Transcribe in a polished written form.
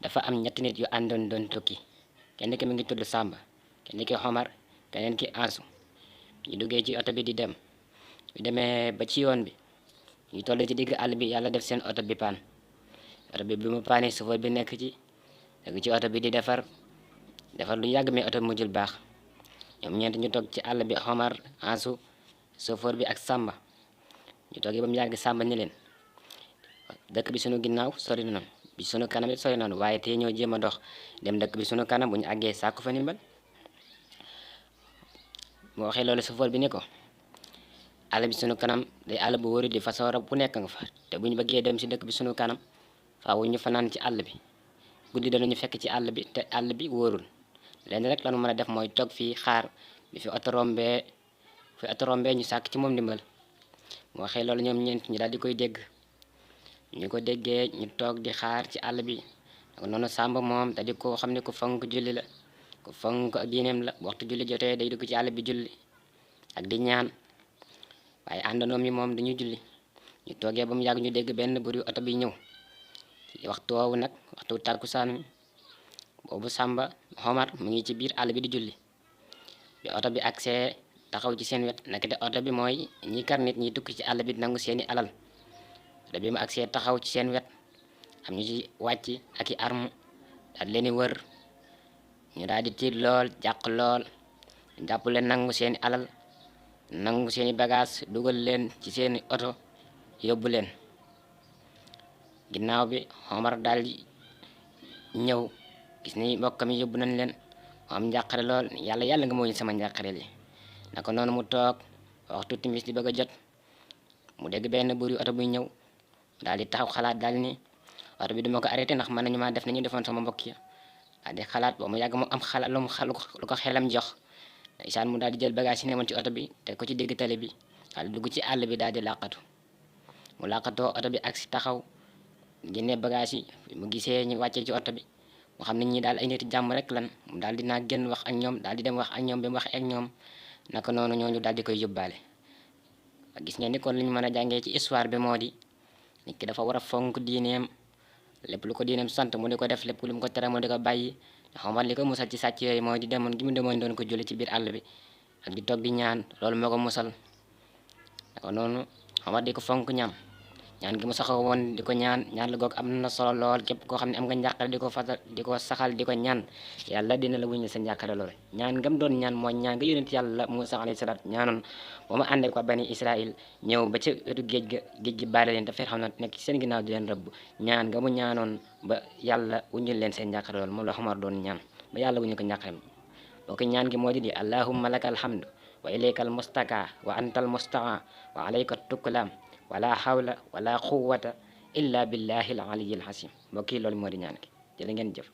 dafa am ñetti nit yu àndoon doon tukki, kenn ki mu ngi tudd Samba, kenn ki Omar, keneen ki Ansu. ñu duggee ci oto bi di dem, ñu demee ba ci yoon bi ñu toll ci digg àll bi yàlla def seen oto bi paan. oto bi mu paanee chauffeur bi nekk ci oto bi di defar lu yàgg mais oto bi mujjul baax. ñoom ñeent ñu toog ci àll bi Omar, Ansu, chauffeur bi ak Samba. ñu toogee ba mu yàgg Samba ni leen dëkk bi sunu ginnaaw sori na noonu bi sunu kanam it sori noonu waaye tey ñoo jéem a dox dem dëkk bi sunu kanam bu ñu àggee sàkku fa ndimbal. moo waxee loolu chauffeur bi ni ko àll bi sunu kanam day àll bu wóoru di façon rab bu nekk nga fa te bu ñu bëggee dem si dëkk bi sunu kanam faaw ñu fanaan ci àll bi guddi danañu fekk ci àll bi te àll bi wóorul lenn rek lanu mën a def mooy toog fii xaar bi fi oto rombee ñu sàkk ci moom ndimbal. moo waxee loolu ñoom ñeent ñu daal di koy dégg. ñu ko déggee ñu toog di xaar ci àll bi noonu Samba moom te di ko xam ne ku fonk julli la ku fonk ak diineem la waxtu julli jotee day dugg ci àll bi julli ak di ñaan waaye àndanoom yi moom duñu julli. ñu toogee ba mu yàgg ñu dégg benn buri oto bi ñëw ci waxtu woowu nag waxtu tàkkusaan boobu Samba Omar mu ngi ci biir àll bi di julli bi oto bi agsee taxaw ci seen wet nekkate oto bi mooy ñi kar nit ñi tukki ci àll bi nangu seeni alal. oto bi mu agsee taxaw ci seen wet am ñu ci wàcc ak i arme daal leen di wër ñu daal di tiit lool jàq lool jàpp leen nangu seeni alal nangu seeni bagage dugal leen ci seeni oto yóbbu leen. ginnaaw bi Omar daal di ñëw gis ni mbokkam yi yóbbu nañ leen mu am njàqare lool yàlla nga moo ñu sama njàqare li naka noonu mu toog waxtu timis di bëgg a jot mu dégg benn buri oto buy ñëw daal di taxaw xalaat daal ni oto bi duma ko arrêté ndax mën nañu maa def nañu defoon sama mbokk ya daal di xalaat ba mu yàgg mu am xalaat lu ko xelam jox ndeysaan mu daal di jël bagage yi newoon ci oto bi teg ko ci digg tali bi daal di dugg ci àll bi daal di làqatu. mu làqatoo oto bi ak si taxaw génne bagage yi mu gisee ñu wàccee ci oto bi mu xam ne ñi daal ay nit jàmm rek lan mu daal di naa génn wax ak ñoom daal di dem wax ak ñoom bi mu wax ak ñoom naka noonu ñooñu daal di koy yóbbaale. gis ngeen ni kon li ñu mën a jàngee ci histoire bi moo di nit ki dafa war a fonk diineem lépp lu ko diineem sant mu di ko def lépp lu mu ko tere mu di ko bàyyi. Omar li ko musal ci sàcc yooyu mooy di demoon gi mu demoon doon ko julli ci biir àll bi ak di toog di ñaan loolu moo ko musal. naka noonu Omar di ko fonk ñaan gi mu saxoo woon di ko ñaan la goog am na solo lool képp koo xam ne am nga njàqare di ko fasal di ko saxal di ko ñaan yàlla dina la wuññil sa njàqare loolu. ñaan ngam doon ñaan mooy ñaan nga yonent yàlla Muusaa alayhi salaam ñaanoon ba ma àndee ko bani Israël ñëw ba ci wetu géej gi baare leen te Firawna nekk ci seen ginnaaw di leen rëbb ñaan nga mu ñaanoon ba yàlla wuññil leen seen njàqare loolu moom la Omar doon ñaan ba yàlla wuññil ko njàqarem boo ko ñaan gi moo di allahumma lakal hamdu wa ilaykal mustaka wa antal mustaa wa alayka tukkalaam wala hawla wala quwwata illa billahi al aliyyil hasim mbokk yi loolu moo di ñaan gi jërë ngeen jëf.